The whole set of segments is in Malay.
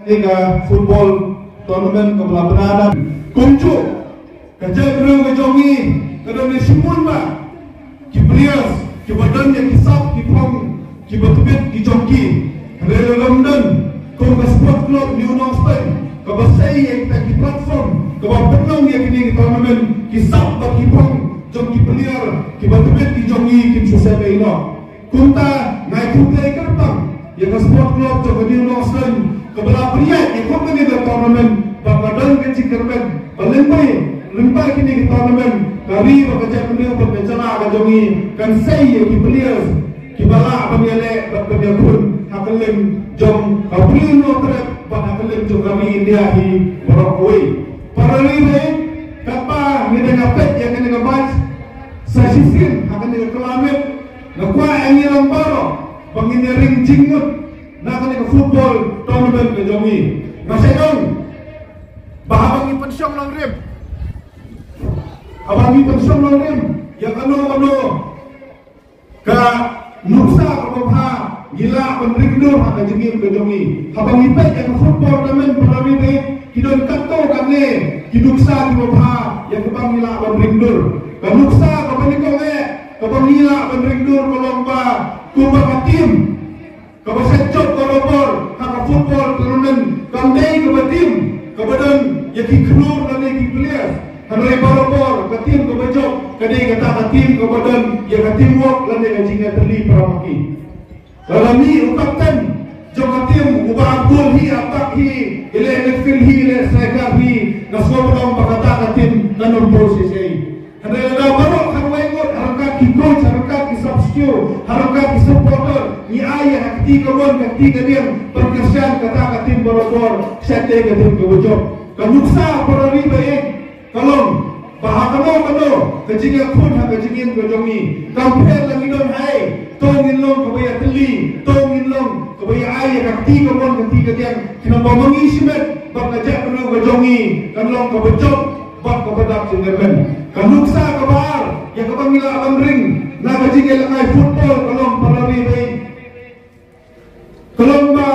hingga football tournament kebelah beradab kuncu kerja beliau kejongi kerana simun ba players badan yang kisap kipong kibatubit kijongki rela London kau ke sport club New Northern kau basai yang kita platform kau penong yang kini tournament kisap kipong jongki player kibatubit kijongi kim susah ino kunta ngai kutai kertang yang ke sport club jongki New Northern kebelah pria yang kau kini tournament badan kecil kerben Lempai kini di tournament kami bekerja beliau berbicara kajongi kan saya di players kibala pemilik berpemilikun hakelim jom kabri no trip pada hakelim jom kami India di Morocco para libe kapa ni dengan pet yang kena ngebac sasisin akan dengan kelamet nakwa angin lamparo pengini ring jinggut nak kena football tournament kajongi masih dong bahabangi pensiong long rib abangi pensiong long rib yang ano ka nuksa kababha gila penrigdo haka jengim kajongi abangi pet yang football tournament para libe kidon kanto kane kiduksa kababha yang kabang gila penrigdo kanuksa kabanikole kabang gila penrigdo kolomba kumba tim kabasecot kolobor haka football tournament kandai kabatim kemudian yang dikelur dan yang dipelias hanoi barobor ke tim ke bejok kadai kata ke tim kemudian yang ke teamwork dan yang jingat terli peramaki dalam ni ukapkan jom ke tim ubah gol hi atak hi ile midfield hi ile striker hi naswa berang bakata ke tim dan posisi hanoi ada barok hanoi ngot harakat ki coach harakat ki substitute harakat ki supporter ni ayah akti kebon akti kediam perkesian kata ke tim barobor sete ke tim ke bejok kanuksa para riba kalong bahakano kejingan pun hak kejingin kejongi kampel lagi don hai tongin long kebaya teli tongin long kebaya ayah akti kebon akti kediam kena bamangi simet bak ajak kena kejongi kanlong ke bejok bak kebedak singerben kanuksa kebar yang kebangila abang ring na kejingin langai football kalong para riba kalong ba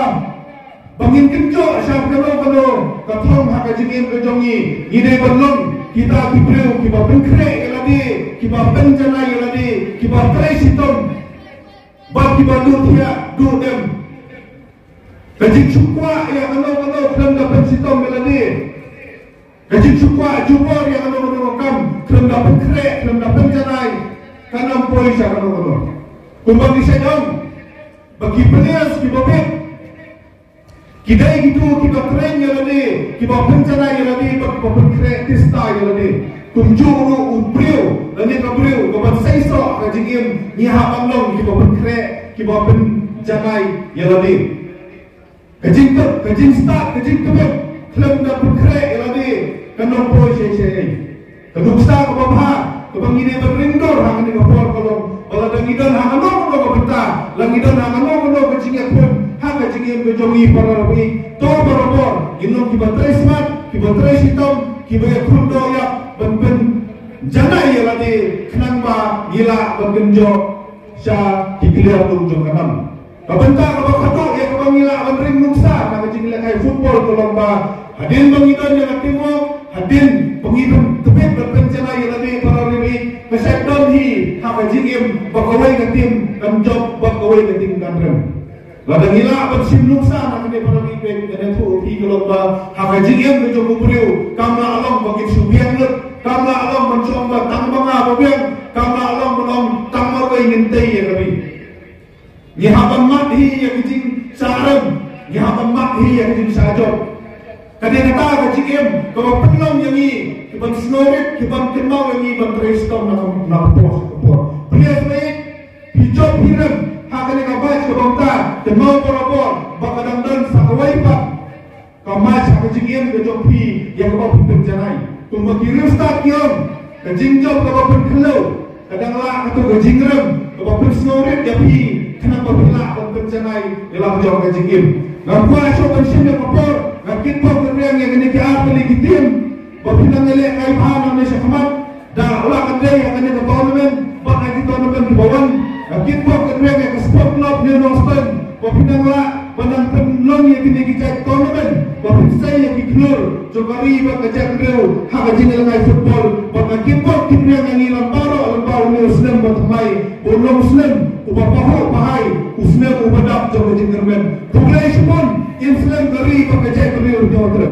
bangin kenco syaf kano katong hak kejingin kejongi ide belum kita kibreu kiba benkre eladi kiba benjana eladi kiba presiton bab kiba dutia dudem kejing sukwa ya kano kram da presiton eladi kejing sukwa jubor ya kano kam kram da benkre kram da benjana kanam polis ya kano kumbang disedong bagi players kiba bet kidai gitu kita keren ya lade kita bencana ya lade kita berkreatif style ya lade kumjuru ubriu lade kabriu kapan saiso kajingim ni habang long kita berkreat kita bencana ya lade kajing start kajing kebet klub dah berkreat ya lade kanong boy saya keduksa kababha kabang ini berlindor hang ni kapor kolong bala dangidon hang anong lo kabenta langidon hang anong lo kajingnya pun haka jingin kejongi para rabi to barobor inong kiba tresmat kiba tresitom kiba kundo ya ben janai ya ladi kenang ba gila bengenjo sya dipilir tung jong kanam kabenta kaba kato ya kaba gila benring nuksa haka jingin kai football kolong ba hadin bangidon ya timo hadin pengidon tebet berpencana ya ladi para rabi kesekdon hi haka jingin bakawai ke tim kanjok bakawai ke tim kanrem ladang ila bersim nuksa nak dia para mikir kena tu pi kelomba haka jingem ke joko beriu kamla along bagi subiang lut kamla along mencoba tambanga babiang kamla along menom tamar wei ngentai ya kami ni haban mat hi ya kijing sarem ni haban mat hi ya kijing sajok kadang kata ke jingem ke penong yang ni kiban snorit kiban kenau yang ni ban trestom nak pos beliau baik hijau hiram haka ni kabaj ke bangta temau porobor bakadang dan sakawai pak kamaj haka jingiem ke jompi yang kabau penjanai tumba kirim stadion ke jingjob kabau penkelau kadang lah atau ke jingrem kabau pensnorit japi kenapa bila penjanai dalam jauh ke jingiem ngampua asok pensin yang kapor ngakit pok kereng yang ini kiar peligitim babilang elek kai paham Malaysia Khamat dah ulah kendai yang ini ke tournament bak lagi tournament di bawah Kita kena ke sport club New Northern Wapinangla Manang penlong yang kini kita tournament, wapin yang diklur, jokari bakajak reu, hakaji nilai football, bakakipot kimnya ngilang baro albau ni Muslim batmai, bolong Muslim, upapaho pahai, Muslim ubadap jokaji kermen, progression influence dari bakajak reu jawab.